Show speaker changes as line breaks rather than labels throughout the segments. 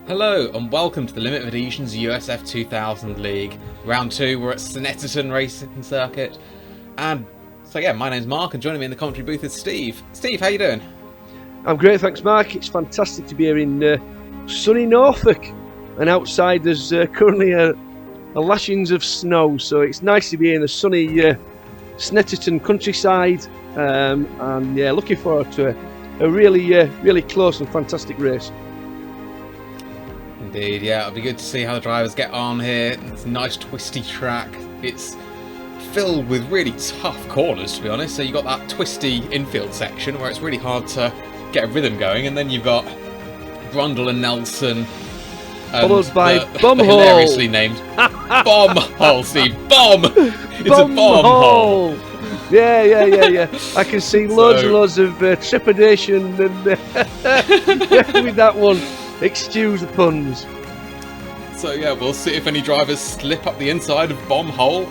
Hello and welcome to the Limit of Adhesion's USF 2000 League. Round 2, we're at Snetterton Racing Circuit. And so yeah, my name's Mark and joining me in the commentary booth is Steve. Steve, how you doing?
I'm great, thanks Mark. It's fantastic to be here in sunny Norfolk. And outside there's currently a lashings of snow, so it's nice to be in the sunny Snetterton countryside. And yeah, looking forward to a really close and fantastic race.
Indeed, yeah, it'll be good to see how the drivers get on here. It's a nice twisty track. It's filled with really tough corners, to be honest. So you've got that twisty infield section where it's really hard to get a rhythm going, and then you've got Brundle and Nelson.
Followed by
the hilariously named Bomb Hole. See, Bomb! It's
bomb
a bomb hole.
Yeah. I can see loads and loads of trepidation and with that one. Excuse the puns.
So yeah, we'll see if any drivers slip up the inside of Bomb Hole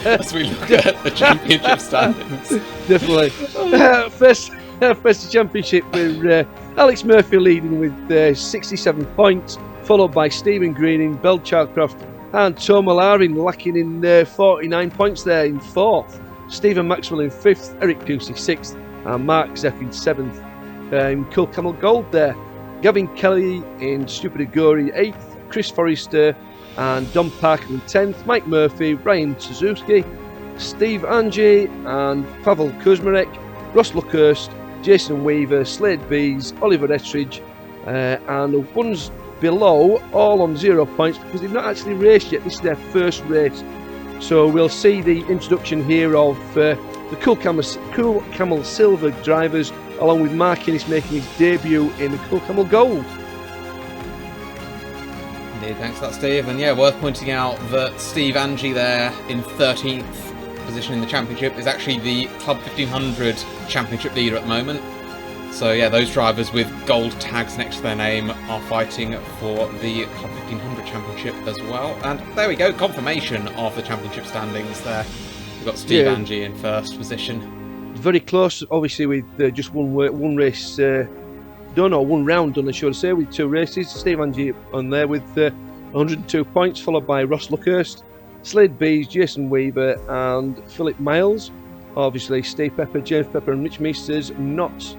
as we look at the championship standings.
Definitely. First the championship with Alex Murphy leading with 67 points, followed by Stephen Greening, Bell Childcraft and Tom Larin lacking in 49 points there in 4th. Stephen Maxwell in 5th, Eric Pusey 6th and Mark Zeff in 7th. Cool Camel Gold there. Gavin Kelly in Stupid Agori 8th, Chris Forrester and Don Parker in 10th, Mike Murphy, Ryan Suzuki, Steve Angie and Pavel Kuzmarek, Ross Luckhurst, Jason Weaver, Slade Bees, Oliver Ettridge, and the ones below all on 0 points because they've not actually raced yet. This is their first race. So we'll see the introduction here of the Cool Camel Silver drivers, along with Mark Innes making his debut in the Cool Camel Gold.
Indeed, thanks for that, Steve. And yeah, worth pointing out that Steve Angie there in 13th position in the championship is actually the Club 1500 championship leader at the moment. So yeah, those drivers with gold tags next to their name are fighting for the Club 1500 championship as well. And there we go, confirmation of the championship standings there. We've got Steve Angie in 1st position.
Very close, obviously, with just one race done, or one round done, I should say, with 2 races. Steve Angie on there with 102 points, followed by Ross Luckhurst, Slade Bees, Jason Weaver, and Philip Miles. Obviously, Steve Pepper, James Pepper, and Rich Meisters not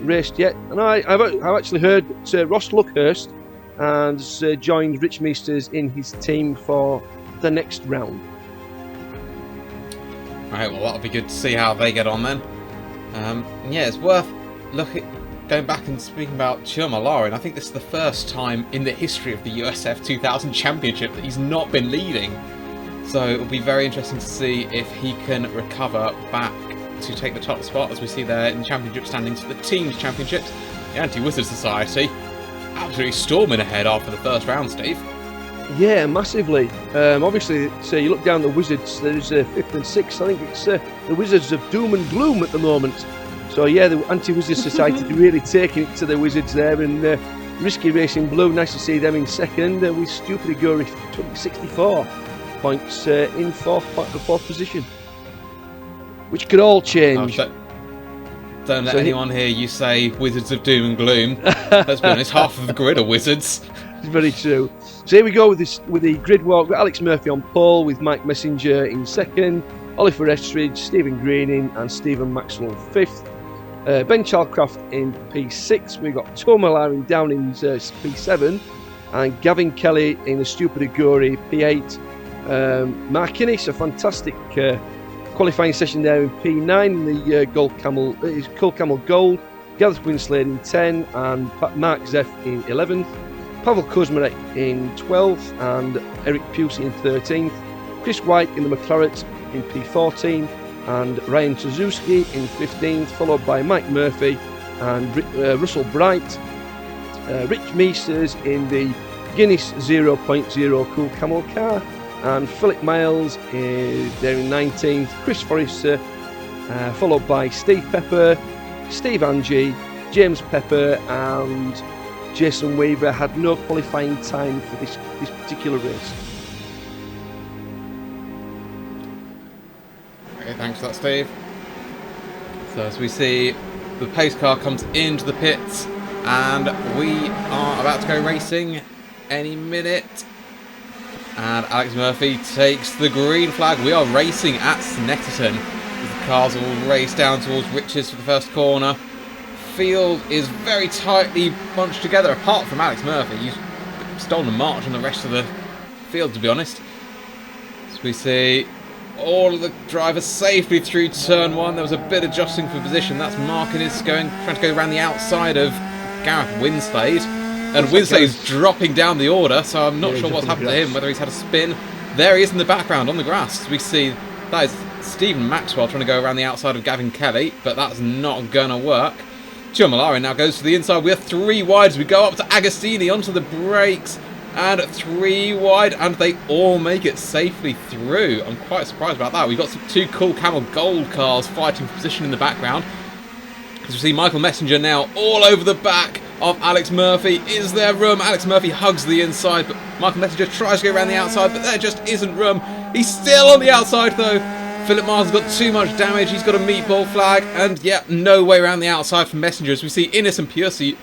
raced yet. And I've actually heard that Ross Luckhurst has joined Rich Meisters in his team for the next round.
Right, well that'll be good to see how they get on then. Yeah, it's worth going back and speaking about Tom Larin. I think this is the first time in the history of the USF 2000 Championship that he's not been leading. So it'll be very interesting to see if he can recover back to take the top spot, as we see there in championship standings for the Teams Championships. The Anti-Wizard Society absolutely storming ahead after the first round, Steve.
Yeah, massively. Obviously, so you look down the Wizards, there's 5th and 6th. I think it's the Wizards of Doom and Gloom at the moment. So yeah, the Anti-Wizard Society really taking it to the Wizards there. And Risky Racing Blue, nice to see them in 2nd, with Stupid Agori 64 points in 4th position. Which could all change.
Don't let anyone hear you say Wizards of Doom and Gloom. Let's be honest, half of the grid are Wizards.
It's very true. So here we go with the grid walk. With Alex Murphy on pole, with Mike Messenger in 2nd, Oliver Estridge, Stephen Greening and Stephen Maxwell 5th. Ben Chalcraft in P6. We've got Tom Larin down in P7 and Gavin Kelly in the Stupid Agori P8. Mark Innes, a fantastic qualifying session there in P9 in the Cool Camel Gold. Gareth Winslade in 10 and Mark Zeff in 11th. Pavel Kuzmarek in 12th and Eric Pusey in 13th. Chris White in the McLaren in P14 and Ryan Suzuki in 15th, followed by Mike Murphy and Russell Bright. Rich Meisters in the Guinness 0.0 Cool Camel car and Philip Miles there in 19th. Chris Forrester, followed by Steve Pepper, Steve Angie, James Pepper and Jason Weaver had no qualifying time for this particular race.
Okay, thanks for that, Steve. So as we see, the pace car comes into the pits And we are about to go racing any minute. And Alex Murphy takes the green flag. We are racing at Snetterton. The cars will race down towards Riches for the first corner. Field is very tightly bunched together, apart from Alex Murphy. He's stolen a march on the rest of the field, to be honest. So we see all of the drivers safely through turn 1. There was a bit of jostling for position. That's Markinus trying to go around the outside of Gareth Winslade. And Winslade's dropping down the order, so I'm not sure what's happened to him, whether he's had a spin. There he is in the background on the grass. We see that is Stephen Maxwell trying to go around the outside of Gavin Kelly, but that's not going to work. Gio Malari now goes to the inside. We're 3 wide as we go up to Agostini onto the brakes. And 3 wide, and they all make it safely through. I'm quite surprised about that. We've got 2 cool Camel Gold cars fighting for position in the background. As we see Michael Messenger now all over the back of Alex Murphy. Is there room? Alex Murphy hugs the inside, but Michael Messenger tries to go around the outside, but there just isn't room. He's still on the outside though. Philip Mars has got too much damage. He's got a meatball flag, and yep, no way around the outside for Messenger. As we see Innes and Piercy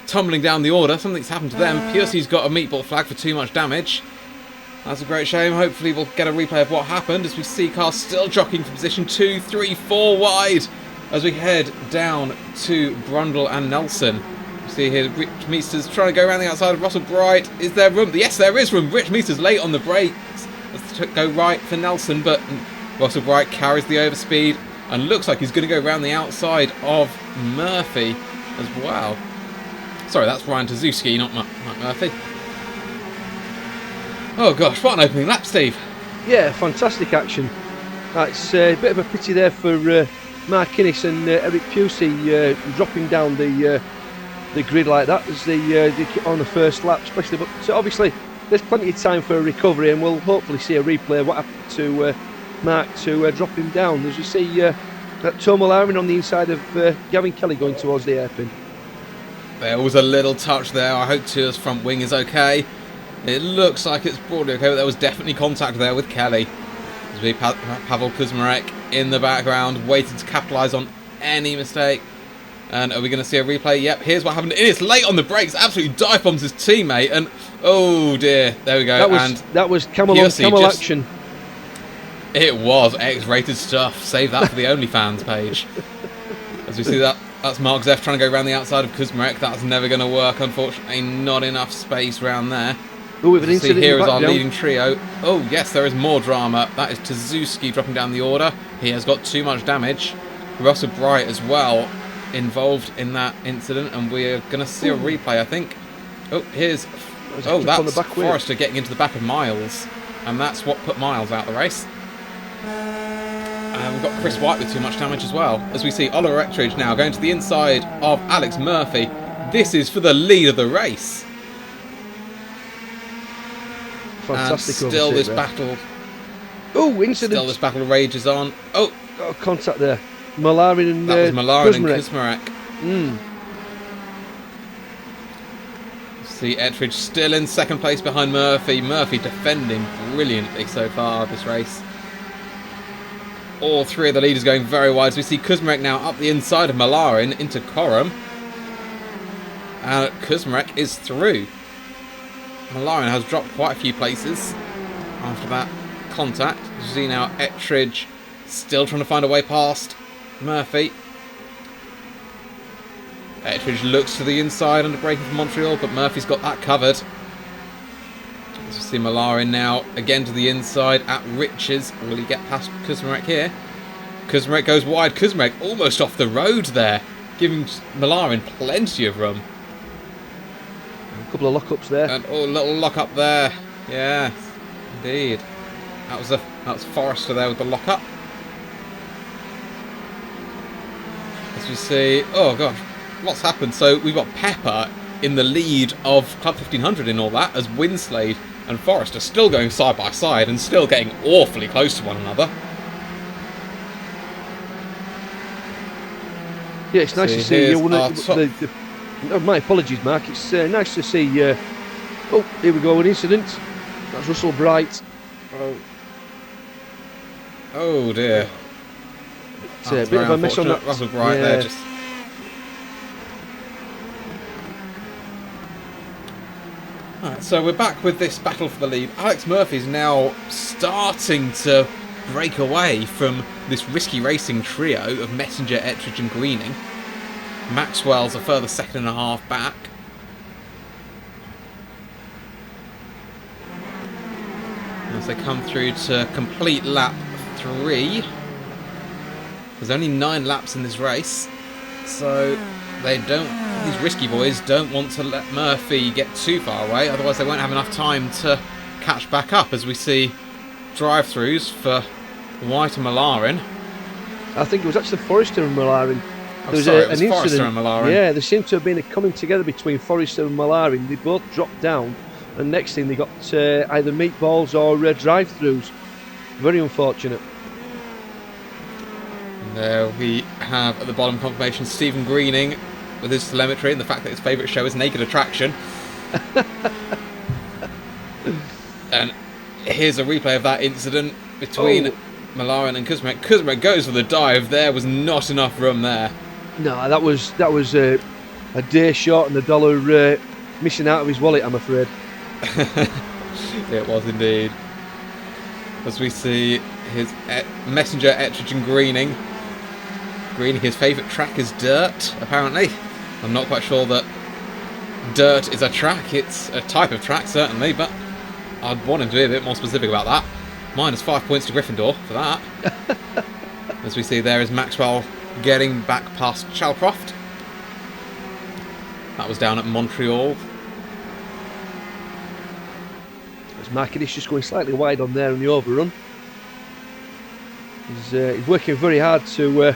tumbling down the order. Something's happened to them. Piercy's got a meatball flag for too much damage. That's a great shame. Hopefully we'll get a replay of what happened as we see cars still jockeying for position 2, 3, 4 wide as we head down to Brundle and Nelson. We see here Rich Meesters trying to go around the outside of Russell Bright. Is there room? Yes, there is room. Rich Meesters late on the brakes. Let's go right for Nelson, but Russell Bright carries the overspeed and looks like he's going to go around the outside of Murphy as well. Sorry, that's Ryan Tazuski, not Mike Murphy. Oh gosh, what an opening lap, Steve.
Yeah, fantastic action. It's a bit of a pity there for Mark Innes and Eric Pusey dropping down the grid like that as they on the first lap especially. But obviously there's plenty of time for a recovery, and we'll hopefully see a replay of what happened to Mark to drop him down. As you see Tom O'Laren on the inside of Gavin Kelly going towards the hairpin.
There was a little touch there. I hope Tua's front wing is okay. It looks like it's broadly okay, but there was definitely contact there with Kelly. As we Pavel Kuzmarek in the background, waiting to capitalise on any mistake. And are we going to see a replay? Yep, here's what happened. It's late on the brakes, absolutely dive bombs his teammate, and oh dear, there we go.
That was camel on camel action.
It was X-rated stuff. Save that for the OnlyFans page. As we see that's Mark Zeff trying to go around the outside of Kuzmarek. That's never going to work, unfortunately. Not enough space around there.
Oh, we've an incident
here
in the
is our
background.
leading trio. Oh yes, there is more drama. That is Tazuski dropping down the order. He has got too much damage. Russell Bright as well involved in that incident, and we're going to see a replay, I think. Oh, that's Forrester getting into the back of Miles, and that's what put Miles out of the race. And we've got Chris White with too much damage as well. As we see Oliver Ettridge now going to the inside of Alex Murphy. This is for the lead of the race.
Fantastic.
And still this battle.
Oh, incident.
Still this battle rages on. Oh,
contact there. Malarin and
that was Malarin and Kuzmarek. See Ettridge still in second place behind Murphy. Murphy defending brilliantly so far this race. All 3 of the leaders going very wide. So we see Kuzmarek now up the inside of Malarin into Coram. And Kuzmarek is through. Malarin has dropped quite a few places after that contact. You see now Ettridge still trying to find a way past Murphy. Ettridge looks to the inside under braking for Montreal, but Murphy's got that covered. As we see Malarin now again to the inside at Riches. Will he get past Kuzmarek here? Kuzmarek goes wide. Kuzmarek almost off the road there, giving Malarin plenty of room.
A couple of lockups there.
And a little lock-up there. Yeah, indeed. That was Forrester there with the lock-up. As we see, oh gosh, what's happened? So we've got Pepper in the lead of Club 1500 in all that, as Winslade and Forrester still going side by side and still getting awfully close to one another.
Yeah, it's nice to see. My apologies, Mark. It's nice to see. Oh, here we go, an incident. That's Russell Bright.
Oh dear.
It's a bit of a mess on that.
Russell Bright there just. Alright, so we're back with this battle for the lead. Alex Murphy's now starting to break away from this risky racing trio of Messenger, Ettridge and Greening. Maxwell's a further second and a half back. As they come through to complete lap 3. There's only 9 laps in this race, so these risky boys don't want to let Murphy get too far away, otherwise they won't have enough time to catch back up, as we see drive-throughs for White and Malarin.
I think it was actually Forrester and Malarin.
It was Forrester and Malarin.
Yeah, there seemed to have been a coming together between Forrester and Malarin. They both dropped down, and next thing they got either meatballs or drive-throughs. Very unfortunate.
There we have at the bottom confirmation Stephen Greening with his telemetry and the fact that his favourite show is Naked Attraction. And here's a replay of that incident between Malarin and Kuzmarek. Kuzmarek goes for the dive. There was not enough room there.
No, that was a day short and $1 missing out of his wallet, I'm afraid.
It was indeed. As we see his Messenger, Ettridge and Greening. Greening, his favourite track is dirt, apparently. I'm not quite sure that dirt is a track. It's a type of track, certainly, but I'd want him to be a bit more specific about that. -5 points to Gryffindor for that. As we see there is Maxwell getting back past Chalcroft. That was down at Montreal.
As Markinish just going slightly wide on there in the overrun. He's working very hard to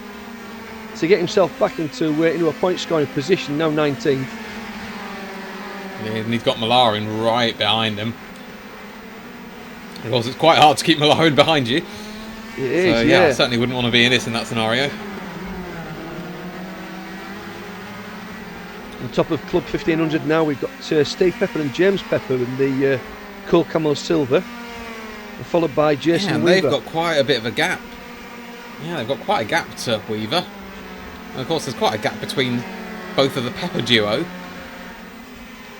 get himself back into a point scoring position, now 19th.
Yeah, and he's got Malarin right behind him. Of course, it's quite hard to keep Malarin behind you.
It is,
so, yeah, I certainly wouldn't want to be in that scenario.
On top of Club 1500 now, we've got Steve Pepper and James Pepper in the Cool Camel Silver, followed by Jason
and
Weaver.
They've got quite a bit of a gap. Yeah, they've got quite a gap to Weaver. And of course, there's quite a gap between both of the Pepper duo.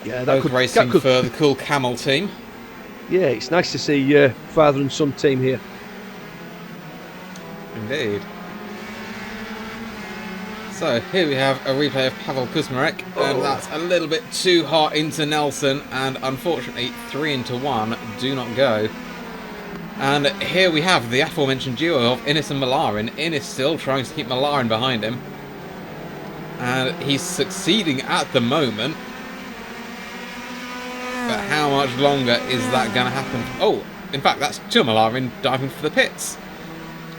Yeah,
both racing for the Cool Camel team.
Yeah, it's nice to see father and son team here.
Indeed. So here we have a replay of Pavel Kuzmarek, and that's a little bit too hot into Nelson, and unfortunately 3 into 1 do not go. And here we have the aforementioned duo of Innes and Malarin. Innes still trying to keep Malarin behind him, and he's succeeding at the moment. But how much longer is that going to happen? Oh, in fact, that's two Malarin diving for the pits.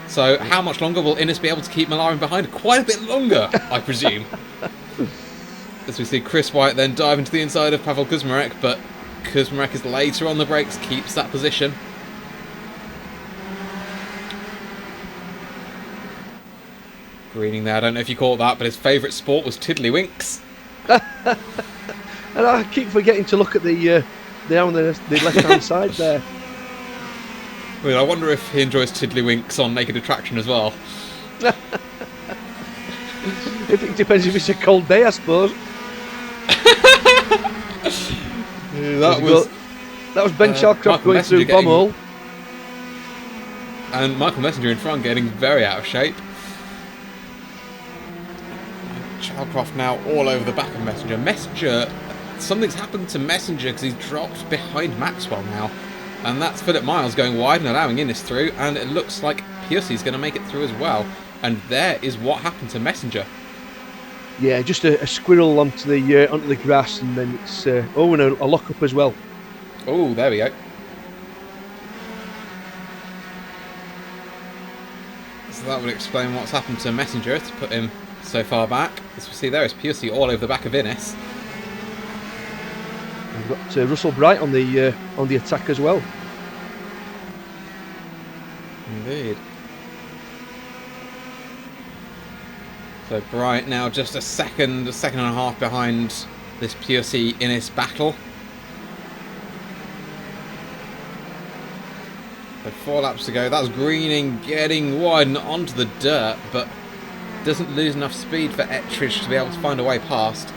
So how much longer will Innes be able to keep Malarin behind? Quite a bit longer, I presume. As we see Chris White then dive into the inside of Pavel Kuzmarek, but Kuzmarek is later on the brakes, keeps that position. Greening there, I don't know if you caught that, but his favourite sport was tiddlywinks.
And I keep forgetting to look at the on the left-hand side there.
Well, I wonder if he enjoys tiddlywinks on Naked Attraction as well.
It depends if it's a cold day, I suppose.
That
was Ben Chalcroft going through Bombhole.
And Michael Messenger in front getting very out of shape. Chalcroft now all over the back of Messenger. Something's happened to Messenger because he's dropped behind Maxwell now. And that's Philip Miles going wide and allowing Innes through, and it looks like Piercy's going to make it through as well. And there is what happened to Messenger.
Yeah, just a squirrel onto the grass, and then it's and a lock-up as well.
Oh, there we go. So that would explain what's happened to Messenger to put him so far back. As we see there is Piercy all over the back of Innes.
We've got Russell Bright on the attack as well.
Indeed. So Bright now just a second and a half behind this Piercy Innes battle. So 4 laps to go. That's Greening getting wide and onto the dirt, but doesn't lose enough speed for Ettridge to be able to find a way past.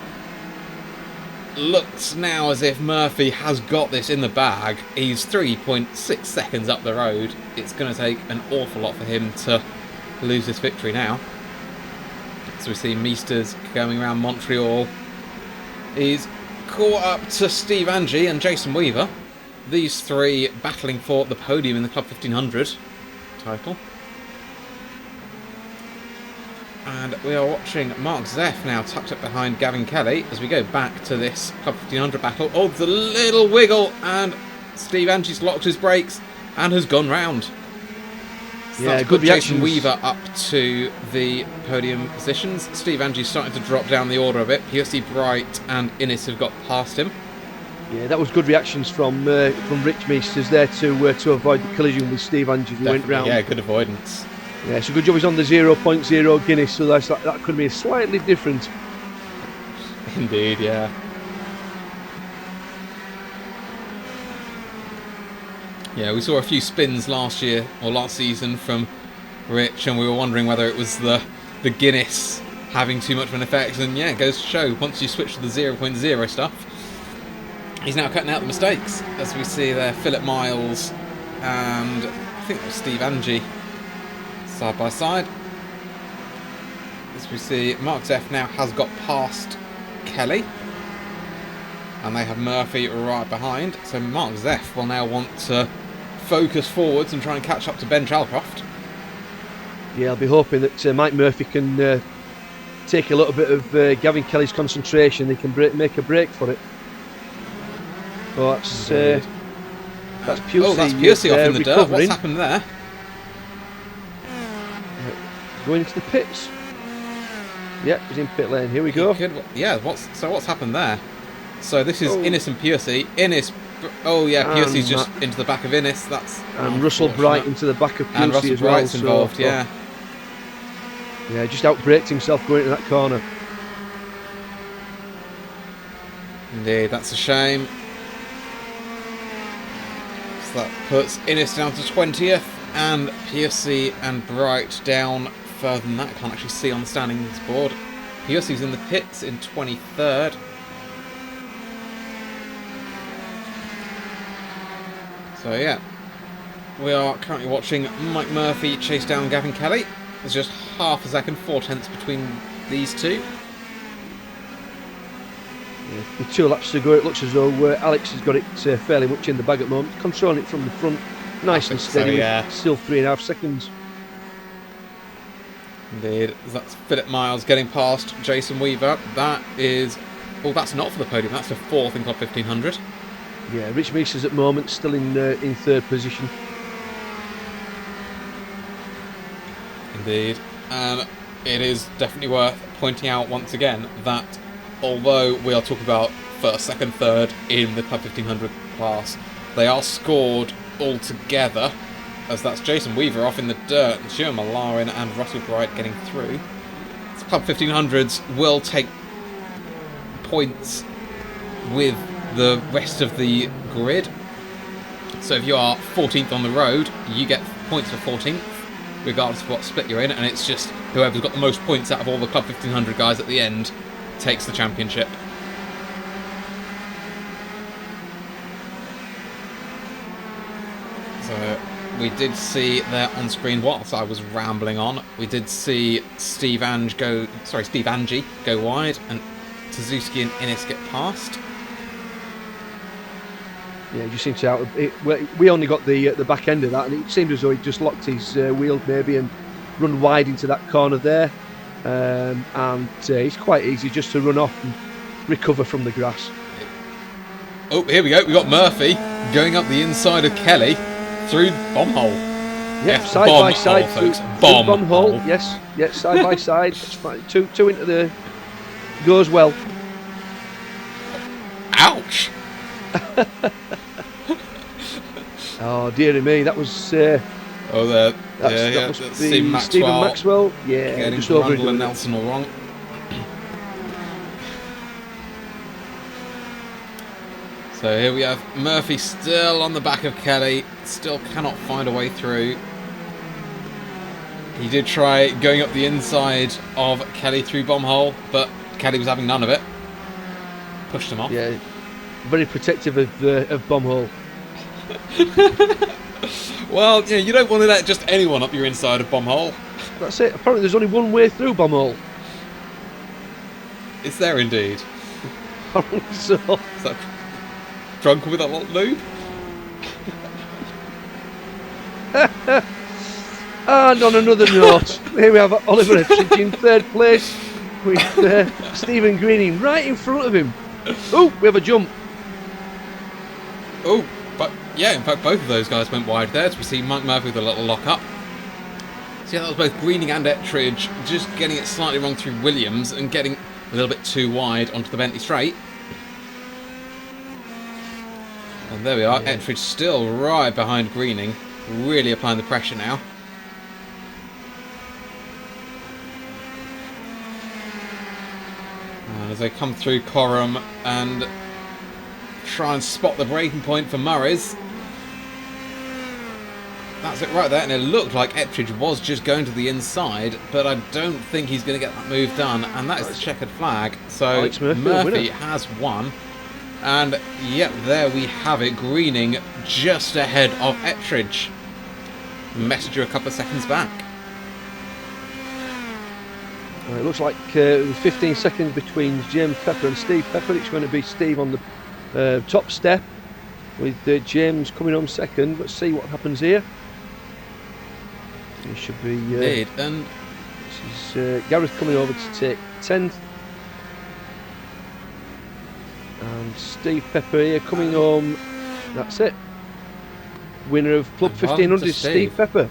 looks now as if Murphy has got this in the bag. He's 3.6 seconds up the road. It's going to take an awful lot for him to lose this victory now. So we see Meesters going around Montreal. He's caught up to Steve Angie and Jason Weaver. These three battling for the podium in the Club 1500 title. And we are watching Mark Zeff now tucked up behind Gavin Kelly as we go back to this Club 1500 battle. Oh, the little wiggle, and Steve Angie's locked his brakes and has gone round. So
Yeah,
that's
good
put Jason
reactions.
Weaver up to the podium positions. Steve Angie's starting to drop down the order a bit. Piercy Bright and Innes have got past him.
Yeah, that was good reactions from Rich Meesters there to avoid the collision with Steve Angie who went
Definitely,
round.
yeah, good avoidance.
Yeah, so good job he's on the 0.0 Guinness, so that could be slightly different.
Indeed, yeah. Yeah, we saw a few spins last season from Rich, and we were wondering whether it was the Guinness having too much of an effect. And yeah, it goes to show, once you switch to the 0.0 stuff, he's now cutting out the mistakes. As we see there, Philip Miles and I think it was Steve Angie side by side. As we see, Mark Zeff now has got past Kelly, and they have Murphy right behind. So Mark Zeff will now want to focus forwards and try and catch up to Ben Chalcroft.
Yeah, I'll be hoping that Mike Murphy can take a little bit of Gavin Kelly's concentration. They can make a break for it. Oh, that's Piercy.
Oh, that's Piercy off in the dirt. What's
recovering.
happened there?
Going into the pits. Yeah, he's in pit lane. Here we go.
What's happened there? So this is
Oh.
Innes and Piercy. Piercy's
And
just into the back of Innes. That's
And Russell Bright
unfortunate.
into the back of
And
Piercy
Russell
as well.
Bright's involved. Yeah.
Yeah, just outbraked himself going into that corner.
Indeed, that's a shame. So that puts Innes down to 20th, and Piercy and Bright down further than that. I can't actually see on the standings board. Piercy's in the pits in 23rd. So yeah, we are currently watching Mike Murphy chase down Gavin Kelly. There's just half a second, 4/10 between these two.
Yeah, with 2 laps to go, it looks as though Alex has got it fairly much in the bag at the moment. Controlling it from the front, nice and steady.
So, yeah.
With still 3.5 seconds.
Indeed, that's Philip Miles getting past Jason Weaver. That is, that's not for the podium. That's the 4th in Club 1500.
Yeah, Rich Meesters at the moment still in 3rd position.
Indeed, and it is definitely worth pointing out once again that although we are talking about 1st, 2nd, 3rd in the Club 1500 class, they are scored all together, as that's Jason Weaver off in the dirt, and Stuart Malarin and Russell Bright getting through. So Club 1500s will take points with the rest of the grid. So if you are 14th on the road, you get points for 14th, regardless of what split you're in, and it's just whoever's got the most points out of all the Club 1500 guys at the end takes the championship. So we did see there on screen, whilst I was rambling on, we did see Steve Angie go wide and Suzuki and Innes get past.
Yeah, he just seems to we only got the back end of that, and it seemed as though he just locked his wheel maybe and run wide into that corner there. And it's quite easy just to run off and recover from the grass.
Oh, here we go. We got Murphy going up the inside of Kelly through bomb hole.
Yeah,
Yes,
side
bomb
by side
hole, folks.
through
Bomb
hole.
hole.
Yes, side by side. It's fine. Two into the goes well.
Ouch!
Oh dearie me, that was
That
must
that's
be
Stephen
Stephen Maxwell. Yeah,
getting
just over
Rundle and Nelson all wrong. So here we have Murphy still on the back of Kelly, still cannot find a way through. He did try going up the inside of Kelly through bomb hole, but Kelly was having none of it. pushed him off.
Yeah, very protective of Bombhole.
Well, yeah, you don't want to let just anyone up your inside of Bombhole.
That's it. Apparently there's only one way through Bombhole.
It's there indeed.
Apparently so.
Is that drunk with a lot of lube?
And on another note, here we have Oliver Ettridge in third place with Stephen Greening right in front of him. Oh, we have a jump.
Oh, but yeah, in fact, both of those guys went wide there. As we see Mike Murphy with a little lock up. So yeah, that was both Greening and Ettridge just getting it slightly wrong through Williams and getting a little bit too wide onto the Bentley straight. And there we are,
Yeah.
Ettridge still right behind Greening, really applying the pressure now. And as they come through Coram and try and spot the breaking point for Murray's. That's it right there, and it looked like Ettridge was just going to the inside, but I don't think he's going to get that move done, and that is the checkered flag. So
Alex Murphy,
Murphy has won, and yep, there we have it, Greening just ahead of Ettridge. Messenger a couple of seconds back.
It looks like 15 seconds between James Pepper and Steve Pepper. It's going to be Steve on the top step with James coming on second. Let's see what happens here. It should be
Indeed, and
this is Gareth coming over to take 10th, and Steve Pepper here coming home. That's it. Winner of Club
Well,
1500
to
is Steve Pepper.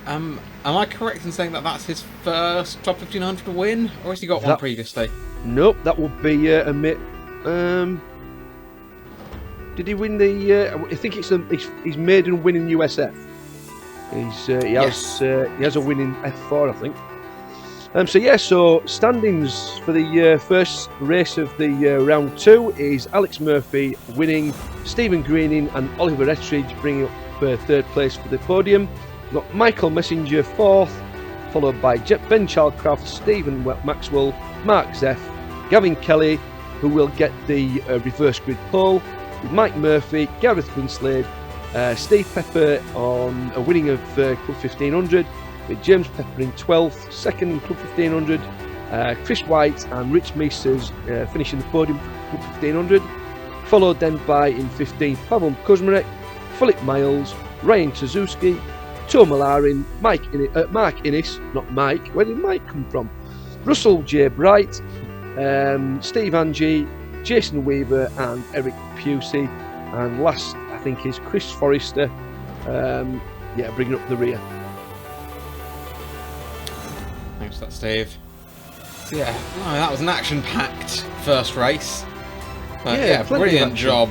am I correct in saying that that's his first Club 1500 win, or has he got one previously?
Nope, that would be a mid. Did he win the? I think it's his maiden win in USF. He has a win in F4, I think. So standings for the first race of the round 2 is Alex Murphy winning, Stephen Greening and Oliver Ettridge bringing up third place for the podium. We've got Michael Messenger 4th, followed by Ben Chalcraft, Stephen Maxwell, Mark Zeff, Gavin Kelly, who will get the reverse grid pole, with Mike Murphy, Gareth Winslade, Steve Pepper on a winning of Club 1500, with James Pepper in 12th, second in Club 1500, Chris White and Rich Meisters finishing the podium for Club 1500, followed then by in 15th Pavel Kuzmarek, Philip Miles, Ryan Tazuski, Tom Malarin, Mark Innes, not Mike, where did Mike come from? Russell J. Bright, Steve Angie, Jason Weaver and Eric Pusey, and last I think is Chris Forrester, bringing up the rear.
Thanks for that, Steve. So yeah, that was an action-packed first race. But yeah, brilliant job.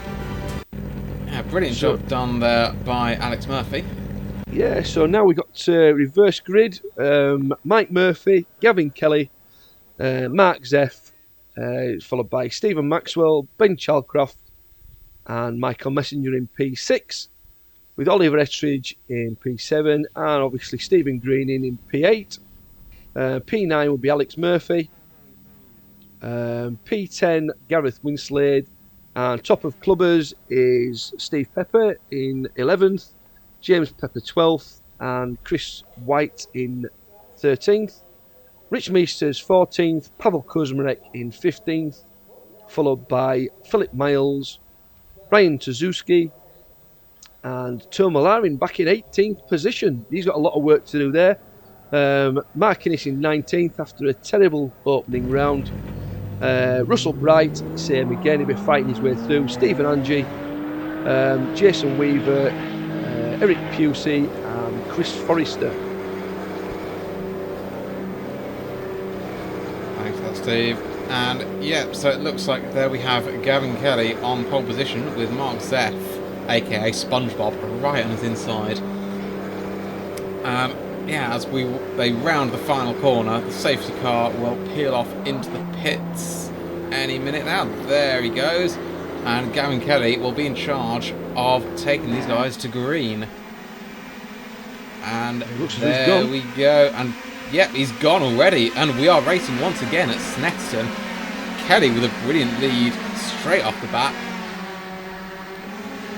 Yeah, brilliant job done there by Alex Murphy.
Yeah, so now we've got reverse grid. Mike Murphy, Gavin Kelly, Mark Zeff, followed by Stephen Maxwell, Ben Chalcraft, and Michael Messenger in P6, with Oliver Ettridge in P7, and obviously Stephen Greening in P8. P9 will be Alex Murphy. P10, Gareth Winslade. And top of clubbers is Steve Pepper in 11th, James Pepper 12th, and Chris White in 13th. Rich Meisters 14th, Pavel Kuzmarek in 15th, followed by Philip Miles, Ryan Tazuski, and Tom Malarin back in 18th position. He's got a lot of work to do there. Mark Innes in 19th after a terrible opening round. Russell Bright, same again, he'll be fighting his way through. Stephen Angie, Jason Weaver, Eric Pusey, and Chris Forrester.
Thanks for that, Steve. And yeah, so it looks like there we have Gavin Kelly on pole position with Mark Zeff, aka SpongeBob, right on his inside. As they round the final corner, the safety car will peel off into the pits any minute now. There he goes. And Gavin Kelly will be in charge of taking these guys to green. And there we go. And yep, he's gone already. And we are racing once again at Snetterton. Kelly with a brilliant lead straight off the bat.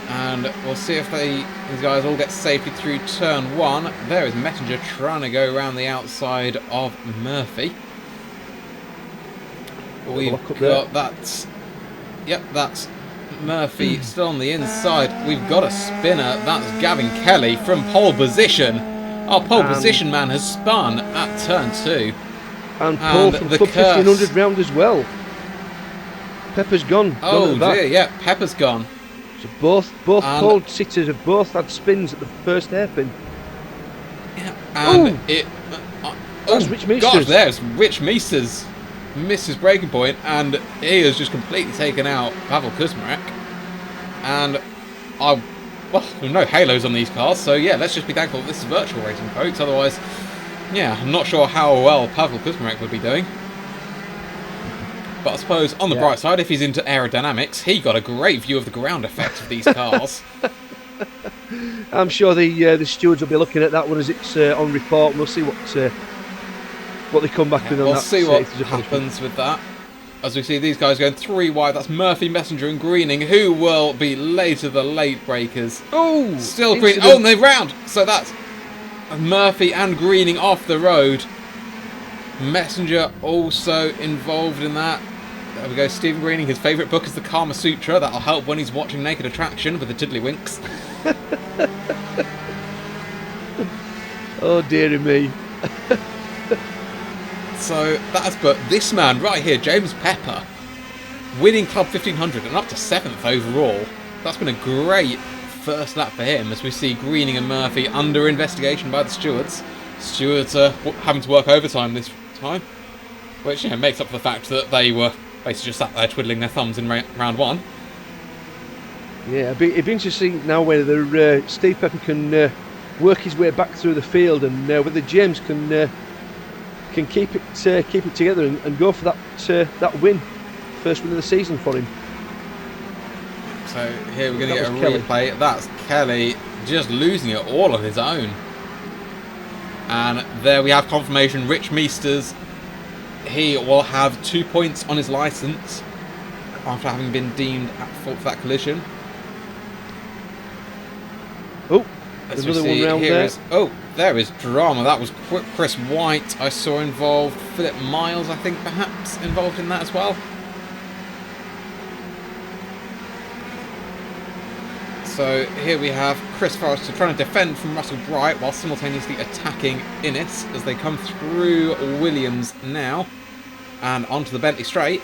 And we'll see if these guys all get safely through turn 1. There is Messenger trying to go around the outside of Murphy. We've got that. Yep, that's Murphy still on the inside. We've got a spinner. That's Gavin Kelly from pole position. Our pole position man has spun at turn 2.
And Paul from Club 1500 round as well. Pepper's gone.
Oh dear, yeah, Pepper's gone.
So both pole sitters have both had spins at the first hairpin.
Yeah, and
that's Rich Meesters.
Gosh, there's Rich Meesters. Missed his breaking point, and he has just completely taken out Pavel Kuzmarek. And well, there's no halos on these cars, so yeah, let's just be thankful that this is virtual racing, folks. Otherwise, yeah, I'm not sure how well Pavel Kuzmarek would be doing. But I suppose, on the bright side, if he's into aerodynamics, he got a great view of the ground effects of these cars.
I'm sure the stewards will be looking at that one as it's on report. We'll see what they come back with on that.
We'll see what happens with that. As we see these guys going 3 wide, that's Murphy, Messenger and Greening, who will be later the late breakers.
Oh!
Still Greening. Oh, and they're round! So that's Murphy and Greening off the road. Messenger also involved in that. There we go, Stephen Greening, his favourite book is the Kama Sutra. That'll help when he's watching Naked Attraction with the tiddlywinks.
Oh dearie me.
So that's put this man right here, James Pepper, winning Club 1500 and up to 7th overall. That's been a great first lap for him, as we see Greening and Murphy under investigation by the stewards. Stewards are having to work overtime this time, which makes up for the fact that they were basically just sat there twiddling their thumbs in round 1.
Yeah, it'd be interesting now whether Steve Pepper can work his way back through the field, and whether James can keep it together and go for that win, first win of the season for him.
So here we're going to get a replay. That's Kelly just losing it all on his own. And there we have confirmation. Rich Meesters, he will have 2 points on his licence after having been deemed at fault for that collision.
Oh, another one round there.
There is drama. That was Chris White I saw involved. Philip Miles, I think, perhaps involved in that as well. So here we have Chris Forrester trying to defend from Russell Bright while simultaneously attacking Innes as they come through Williams now and onto the Bentley Straight.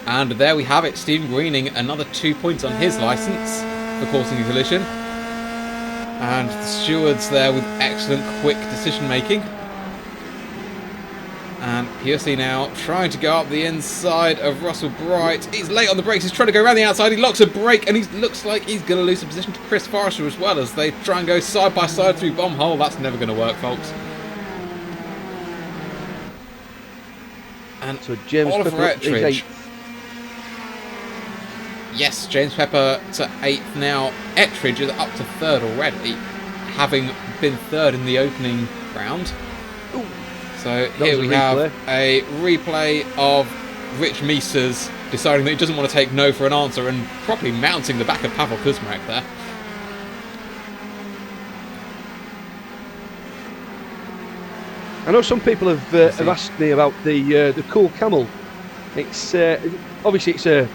And there we have it, Stephen Greening, another 2 points on his licence for causing a collision. And the stewards there with excellent quick decision making. And Piercy now trying to go up the inside of Russell Bright. He's late on the brakes. He's trying to go around the outside. He locks a brake, and he looks like he's going to lose a position to Chris Forrester as well as they try and go side by side through bomb hole. That's never going to work, folks. And
so James
Oliver
Pepper
Ettridge. Yes, James Pepper to 8th now. Ettridge is up to 3rd already, having been 3rd in the opening round.
Ooh.
So here we have a replay of Rich Meesters deciding that he doesn't want to take no for an answer and properly mounting the back of Pavel Kuzmarek there.
I know some people have asked me about the Cool Camel. It's obviously it's a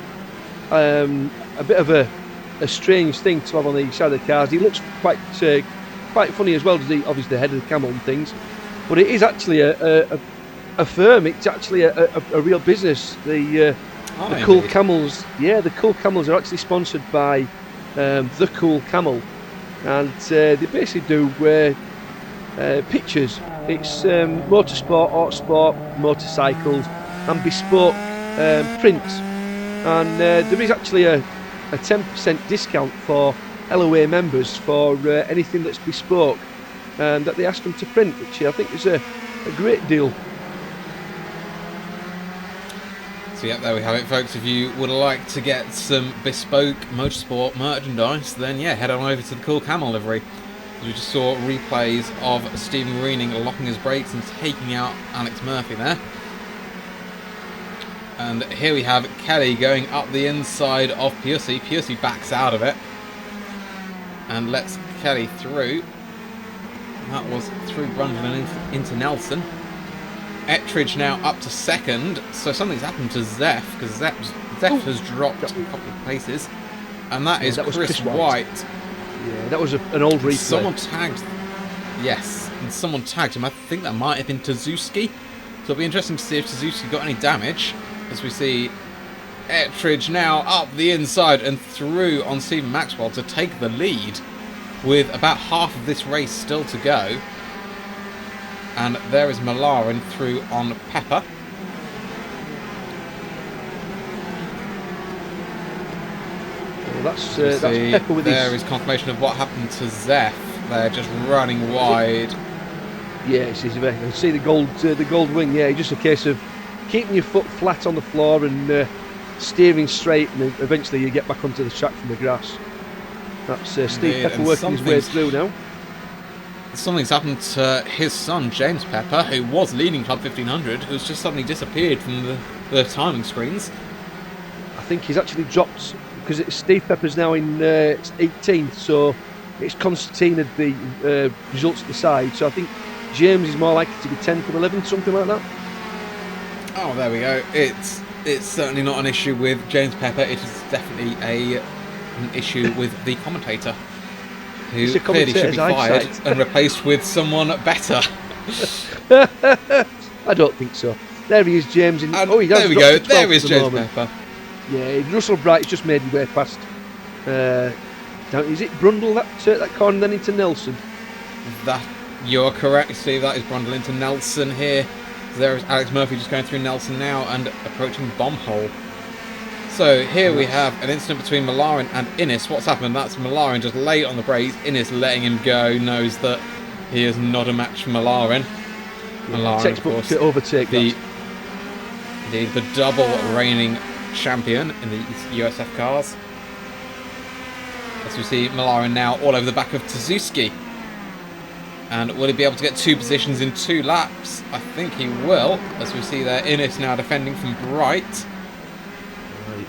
bit of a strange thing to have on the side of the cars. He looks quite funny as well, does he? Obviously the head of the camel and things. But it is actually a firm. It's actually a real business. The Cool Camels. Yeah, the Cool Camels are actually sponsored by the Cool Camel, and they basically do pictures. It's motorsport, autosport, motorcycles, and bespoke prints. And there is actually a 10% discount for LOA members for anything that's bespoke that they ask them to print, which I think is a great deal.
So yeah, there we have it, folks. If you would like to get some bespoke motorsport merchandise, then yeah, head on over to the Cool Camel livery. We just saw replays of Stephen Greening locking his brakes and taking out Alex Murphy there. And here we have Kelly going up the inside of Piercy. Piercy backs out of it and lets Kelly through. That was through Brundle and into Nelson. Ettridge now up to second, so something's happened to Zeph, because Zeph has dropped a couple of places, and that is Chris White.
Yeah, that was an old replay.
Someone tagged, yes, and someone tagged him. I think that might have been Tazuski, so it'll be interesting to see if Tazuski got any damage, as we see Ettridge now up the inside and through on Stephen Maxwell to take the lead, with about half of this race still to go. And there is Malarin through on Pepper.
Well, that's Pepper with
there is confirmation of what happened to Zeph. They're just running wide.
Yeah, you see the gold wing. Yeah, just a case of keeping your foot flat on the floor and steering straight, and eventually you get back onto the track from the grass. That's Steve Pepper working his way through now.
Something's happened to his son, James Pepper, who was leading Club 1500, who's just suddenly disappeared from the timing screens.
I think he's actually dropped, because Steve Pepper's now in 18th, so it's Constantine had the results at the side, so I think James is more likely to be 10th or 11th, something like that.
Oh, there we go. It's certainly not an issue with James Pepper, it is definitely an issue with the commentator, who clearly should be fired and replaced with someone better.
I don't think so. There he is, James.
There we go. There is James Pepper.
Yeah, Russell Bright's just made his way past. Is it Brundle that corner then into Nelson?
You're correct, Steve. That is Brundle into Nelson here. There is Alex Murphy just going through Nelson now and approaching Bombhole. So here we have an incident between Malarin and Innes. What's happened? That's Malarin just late on the brakes. Innes letting him go, knows that he is not a match for Malarin. Malarin, of course,
to overtake
the double reigning champion in the USF cars. As we see Malarin now all over the back of Tazuski. And will he be able to get two positions in 2 laps? I think he will, as we see there Innes now defending from Bright.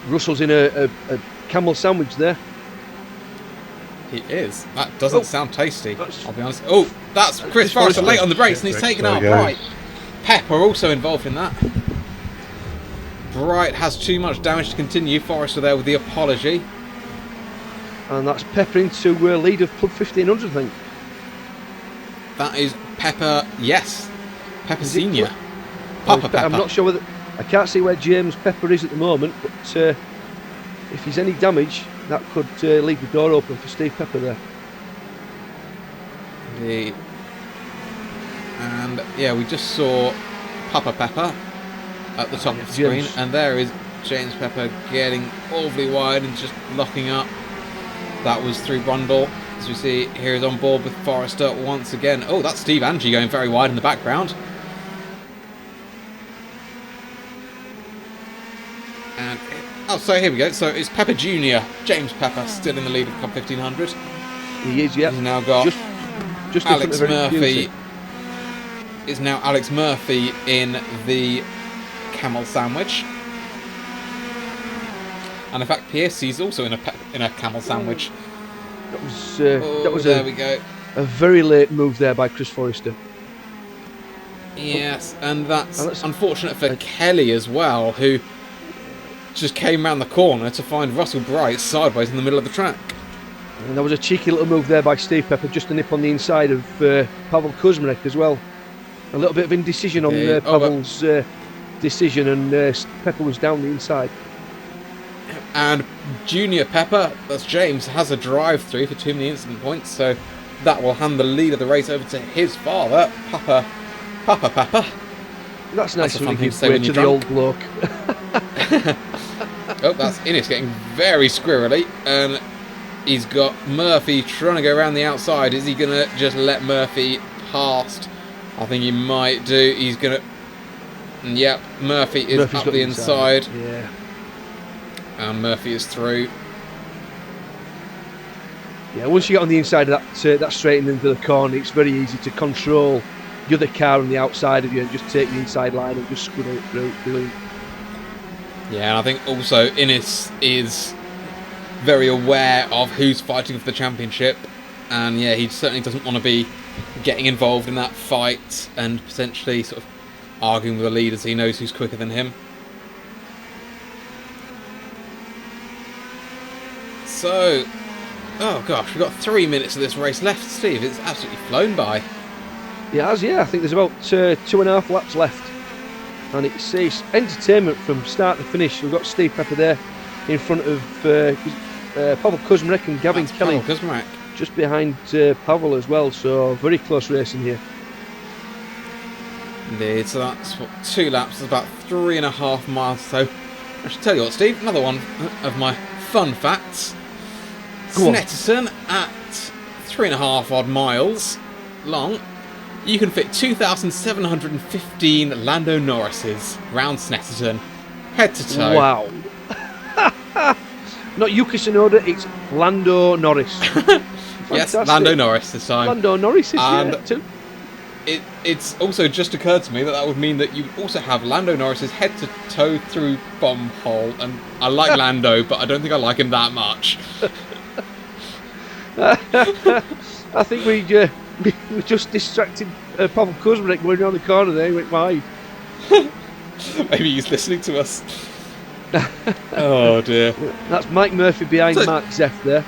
Russell's in a camel sandwich there.
He is. That doesn't sound tasty, I'll be honest. Oh, that's Chris Forrester late on the brakes and he's taken out Bright. Pepper also involved in that. Bright has too much damage to continue. Forrester there with the apology.
And that's Pepper into lead of Club 1500, I think.
That is Pepper, yes. Pepper Senior. Papa Pepper.
I'm not sure whether... I can't see where James Pepper is at the moment, but if he's any damage, that could leave the door open for Steve Pepper there.
And yeah, we just saw Papa Pepper at the top of the screen, and there is James Pepper getting awfully wide and just locking up. That was through Brundle. As we see, here is on board with Forrester once again. Oh, that's Steve Angie going very wide in the background. And so here we go. So it's Pepper Jr., James Pepper, still in the lead of Club 1500.
He is, yeah.
He's now got
just
Alex Murphy. Is now Alex Murphy in the camel sandwich. And in fact, Piercy's also in a camel sandwich.
That was
there we go.
A very late move there by Chris Forrester.
Yes, and that's unfortunate for Kelly as well, who just came round the corner to find Russell Bright sideways in the middle of the track.
And there was a cheeky little move there by Steve Pepper, just a nip on the inside of Pavel Kuzmarek as well. A little bit of indecision on Pavel's decision, and Pepper was down the inside.
And Junior Pepper, that's James, has a drive-through for too many incident points, so that will hand the lead of the race over to his father, Papa Pepper.
That's nice when you give way to the old bloke.
Oh, that's Innes getting very squirrely, and he's got Murphy trying to go around the outside. Is he going to just let Murphy past? I think he might do. He's going to... Yep, Murphy is up the inside.
Yeah.
And Murphy is through.
Yeah, once you get on the inside of that straight into the corner, it's very easy to control the other car on the outside of you and just take the inside line and just squirrel it through. Brilliant.
Yeah, and I think also Innes is very aware of who's fighting for the championship, and yeah, he certainly doesn't want to be getting involved in that fight and potentially sort of arguing with the lead as he knows who's quicker than him. So, oh gosh, we've got 3 minutes of this race left, Steve. It's absolutely flown by.
It has, yeah. I think there's about 2.5 laps left. And it's entertainment from start to finish. We've got Steve Pepper there in front of Pavel Kuzmarek and Gavin Kelly.
Pavel Kuzmarek.
Just behind Pavel as well, so very close racing here.
Indeed, so that's what, 2 laps, it's about 3.5 miles. So I should tell you what, Steve, another one of my fun facts. Snetterton at 3.5 odd miles long. You can fit 2,715 Lando Norrises round Snetterton, head to toe.
Wow. Not Yuki Tsunoda, it's Lando Norris.
Yes, Lando Norris this time.
Lando Norris is here too.
It's also just occurred to me that would mean that you also have Lando Norris's head to toe through bomb hole, and I like Lando, but I don't think I like him that much.
I think we just distracted Pavel Kuzmarek going around the corner there. He went wide.
Maybe he's listening to us. Oh dear.
That's Mike Murphy behind Mark Zeff there.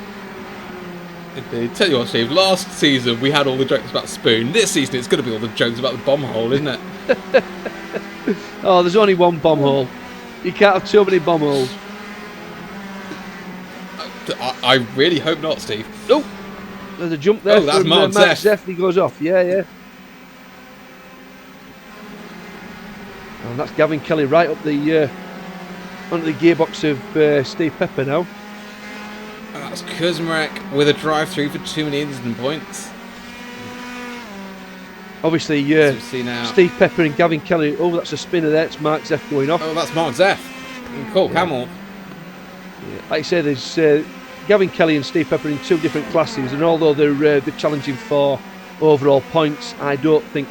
Indeed. Tell you what, Steve, last season we had all the jokes about Spoon. This season it's going to be all the jokes about the bomb hole, isn't it?
Oh, there's only one bomb hole. You can't have too many bomb holes.
I really hope not, Steve.
Oh, there's a jump there.
Oh, that's
from
Mark
Zeff. He goes off. Yeah. And that's Gavin Kelly right up the onto the gearbox of Steve Pepper now.
And that's Kuzmarek with a drive-through for 2 million instant points.
Obviously, Steve Pepper and Gavin Kelly. Oh, that's a spinner there. It's Mark Zeff going off.
Oh, that's Mark Zeff. Cool, Camel.
Yeah. Like I say, there's Gavin Kelly and Steve Pepper in 2 different classes, and although they're challenging for overall points, I don't think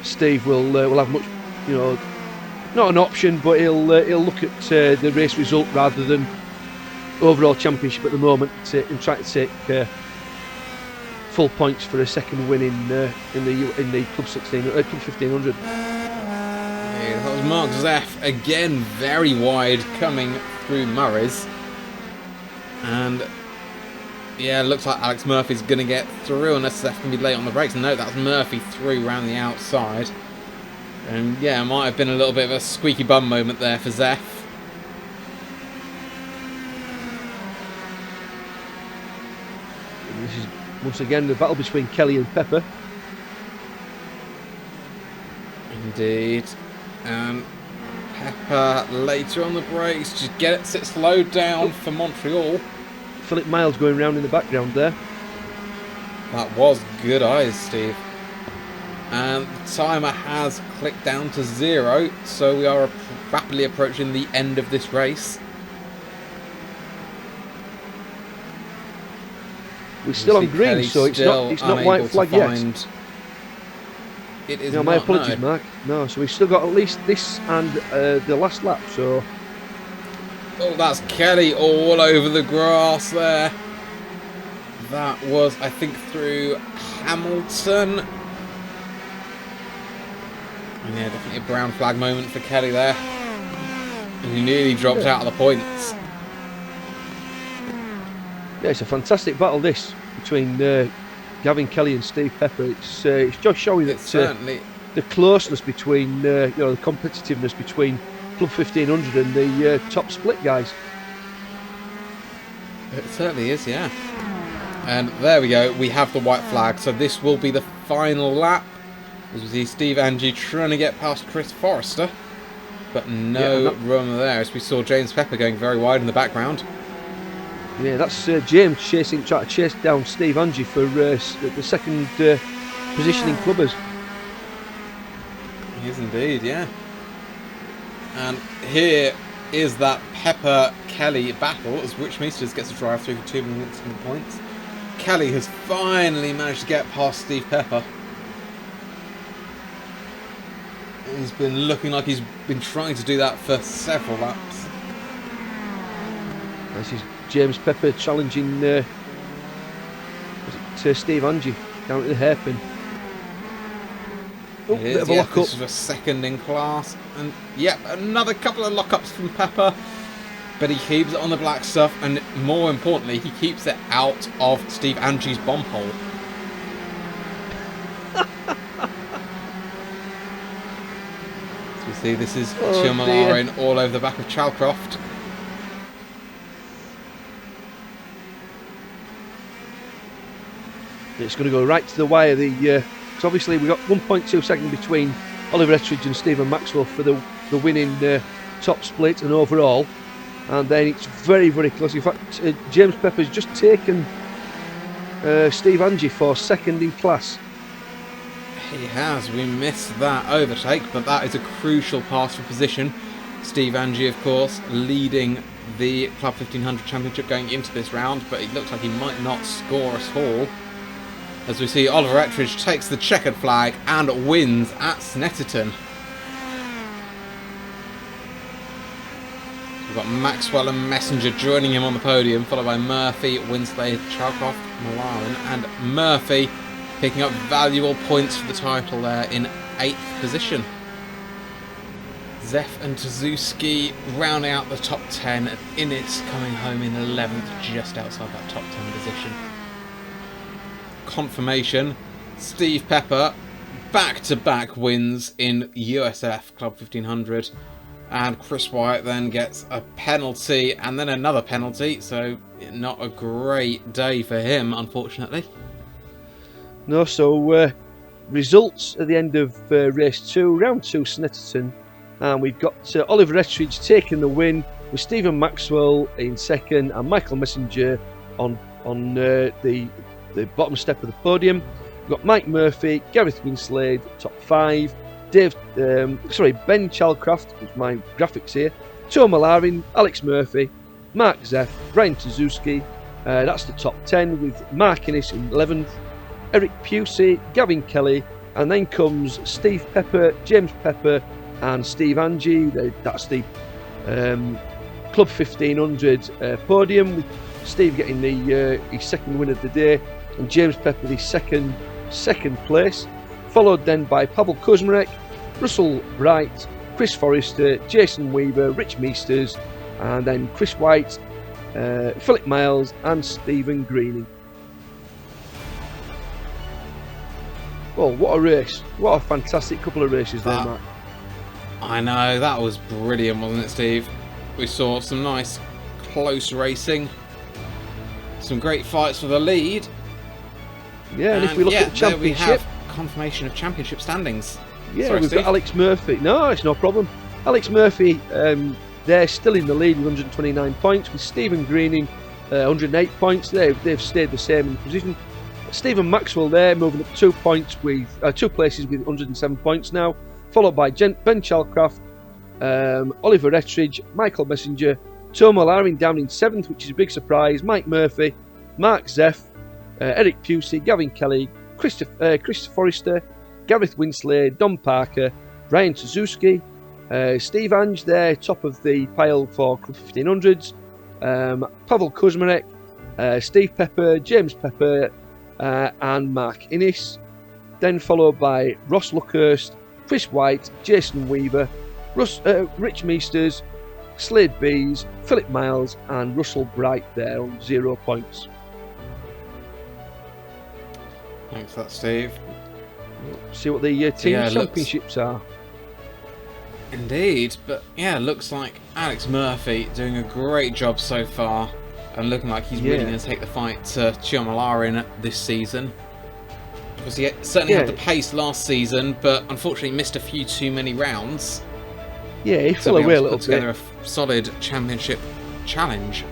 Steve will have much, not an option, but he'll look at the race result rather than overall championship at the moment and try to take full points for a second win in the Club 1500.
Yeah, that was Mark Zeff again, very wide coming through Murray's, and yeah, looks like Alex Murphy's going to get through unless Zeff can be late on the brakes. No, that's Murphy through round the outside. And yeah, it might have been a little bit of a squeaky bum moment there for Zeff.
This is once again the battle between Kelly and Pepper.
Indeed. And Pepper later on the brakes, just get it, sit slow down for Montreal.
Philip Miles going round in the background there.
That was good eyes, Steve. And the timer has clicked down to 0, so we are rapidly approaching the end of this race.
We're still on green,
Kelly
so it's not white flag yet.
It is
no, my apologies, Mark. No, so we've still got at least this and the last lap. So,
oh, that's Kelly all over the grass there. That was, I think, through Hamilton. Yeah, definitely a brown flag moment for Kelly there. And he nearly dropped out of the points.
Yeah, it's a fantastic battle this between Gavin Kelly and Steve Pepper. It's just showing that the closeness between the competitiveness between Club 1500 and the top split guys.
It certainly is, yeah. And there we go. We have the white flag. So this will be the final lap. As we see Steve Angie trying to get past Chris Forrester, but no room there. As we saw James Pepper going very wide in the background.
Yeah, that's James trying to chase down Steve Angie for the second position in clubbers.
He is indeed, yeah. And here is that Pepper-Kelly battle as Rich Meisters gets a drive through for 2 minutes and points. Kelly has finally managed to get past Steve Pepper. He's been looking like he's been trying to do that for several laps.
This is James Pepper challenging Steve Angie down at the hairpin. Oh,
It
bit
is,
of a
yeah,
lock-up.
this is a second in class. And yep, another couple of lock-ups from Pepper. But he keeps it on the black stuff, and more importantly, he keeps it out of Steve Angie's bomb hole. So you see, this is Chilmalarin all over the back of Chalcroft.
It's going to go right to the wire. Because obviously we've got 1.2 seconds between Oliver Ettridge and Stephen Maxwell for the winning top split and overall. And then it's very, very close. In fact, James Pepper's just taken Steve Angie for second in class.
He has. We missed that overtake, but that is a crucial pass for position. Steve Angie, of course, leading the Club 1500 Championship going into this round, but it looks like he might not score at all. As we see, Oliver Ettridge takes the checkered flag and wins at Snetterton. We've got Maxwell and Messenger joining him on the podium, followed by Murphy, Winslade, Chalcroft, Malarin, and Murphy picking up valuable points for the title there in 8th position. Zef and Tsuzuki rounding out the top 10, and Innes coming home in 11th, just outside that top 10 position. Confirmation, Steve Pepper back-to-back wins in USF Club 1500. And Chris Wyatt then gets a penalty and then another penalty, so not a great day for him, unfortunately.
No, so results at the end of race 2, round 2 Snetterton, and we've got Oliver Ettridge taking the win with Stephen Maxwell in second and Michael Messenger on the bottom step of the podium. We've got Mike Murphy, Gareth Winslade, top 5. Ben Chalcroft, who's my graphics here, Tom Malarin, Alex Murphy, Mark Zeff, Brian Tsuzuki, that's the top 10 with Mark Innes in 11th, Eric Pusey, Gavin Kelly, and then comes Steve Pepper, James Pepper and Steve Angie. That's the Club 1500 podium, with Steve getting his second win of the day and James Pepper the second place. Followed then by Pavel Kuzmarek, Russell Bright, Chris Forrester, Jason Weaver, Rich Meesters, and then Chris White, Philip Miles and Stephen Greening. Oh, what a race. What a fantastic couple of races there, Matt.
I know, that was brilliant, wasn't it, Steve? We saw some nice close racing, some great fights for the lead.
Yeah, and if we look at the championship,
there we have confirmation of championship standings.
Yeah,
Sorry,
we've
Steve.
got Alex Murphy. No, it's no problem. Alex Murphy, they're still in the lead with 129 points, with Stephen Greening 108 points. They've stayed the same in the position. Stephen Maxwell there moving up 2 points with 2 places with 107 points now, followed by Ben Chalcroft, Oliver Ettridge, Michael Messenger, Tom Malarin down in 7th, which is a big surprise, Mike Murphy, Mark Zeff, Eric Pusey, Gavin Kelly, Chris Forrester, Gareth Winslade, Don Parker, Brian Tsuzuki, Steve Ange there, top of the pile for Club 1500s, Pavel Kuzmarek, Steve Pepper, James Pepper, and Mark Innes. Then followed by Ross Luckhurst, Chris White, Jason Weaver, Rich Meesters, Slade Bees, Philip Miles, and Russell Bright there on 0 points.
Thanks for that, Steve.
See what the team championships are.
Indeed, but yeah, looks like Alex Murphy doing a great job so far, and looking like he's really going to take the fight to Chilmalarin this season. Because he certainly had the pace last season, but unfortunately missed a few too many rounds.
Yeah, he fell away a little bit.
Together a solid championship challenge.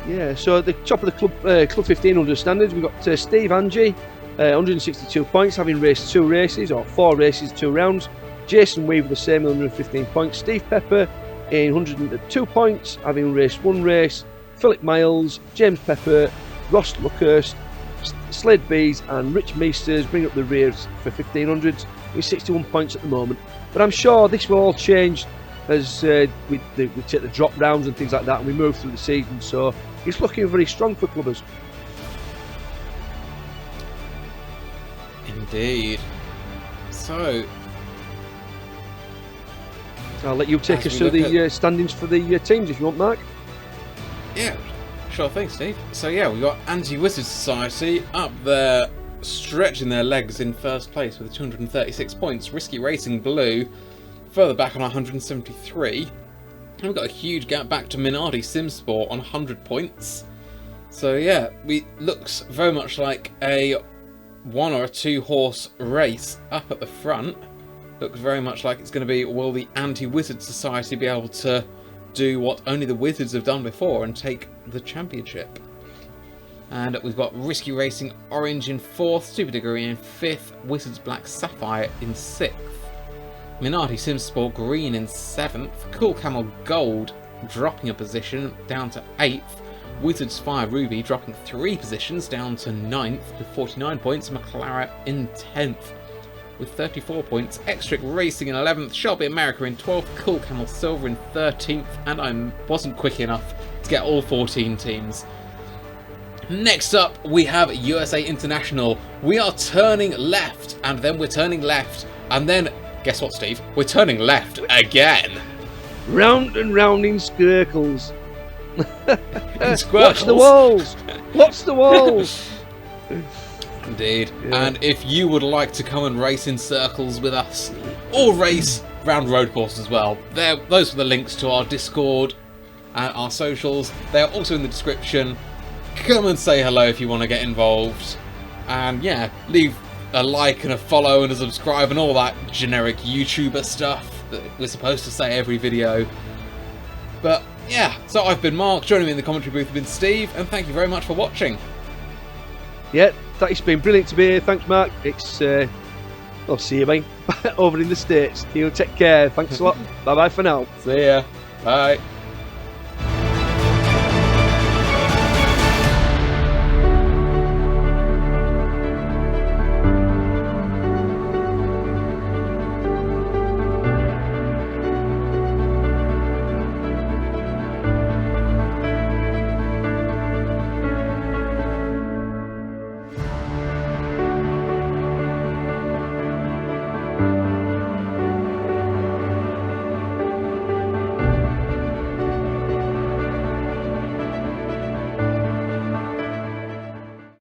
Yeah, so at the top of the Club 1500 standards, we've got Steve Angie, 162 points, having raced 2 races, or 4 races, 2 rounds. Jason Weaver the same, 115 points. Steve Pepper in 102 points, having raced 1 race. Philip Miles, James Pepper, Ross Luckhurst, Slade Bees and Rich Meisters bring up the rear for 1500s with 61 points at the moment. But I'm sure this will all change as we take the drop rounds and things like that, and we move through the season. So it's looking very strong for clubbers.
Indeed. So
I'll let you take us through the standings for the teams if you want, Mark.
Yeah, sure thing, Steve. So yeah, we've got Anti-Wizard Society up there, stretching their legs in first place with 236 points. Risky Racing Blue further back on 173. And we've got a huge gap back to Minardi Simsport on 100 points. So yeah, looks very much like a 1 or a 2 horse race up at the front. Looks very much like it's going to be, will the Anti-Wizard Society be able to do what only the Wizards have done before and take the championship? And we've got Risky Racing Orange in 4th, Super Degree in 5th, Wizards Black Sapphire in 6th, Minardi Simsport Green in 7th, Cool Camel Gold dropping a position down to 8th, Wizards Fire Ruby dropping 3 positions down to 9th with 49 points, McLaren in 10th with 34 points, Extric Racing in 11th, Shelby America in 12th, Cool Camel Silver in 13th, and I wasn't quick enough to get all 14 teams. Next up, we have USA International. We are turning left, and then we're turning left, and then, guess what, Steve? We're turning left again.
Round and round in circles.
Watch
the walls! Watch the walls!
Indeed.
Yeah.
And if you would like to come and race in circles with us, or race round road course as well, those are the links to our Discord and our socials. They're also in the description. Come and say hello if you want to get involved. And yeah, leave a like and a follow and a subscribe and all that generic YouTuber stuff that we're supposed to say every video. But yeah, so I've been Mark, joining me in the commentary booth has been Steve, and thank you very much for watching.
Yeah, it's been brilliant to be here. Thanks, Mark. I'll see you, mate, over in the States. You take care. Thanks a lot. Bye-bye for now.
See ya. Bye.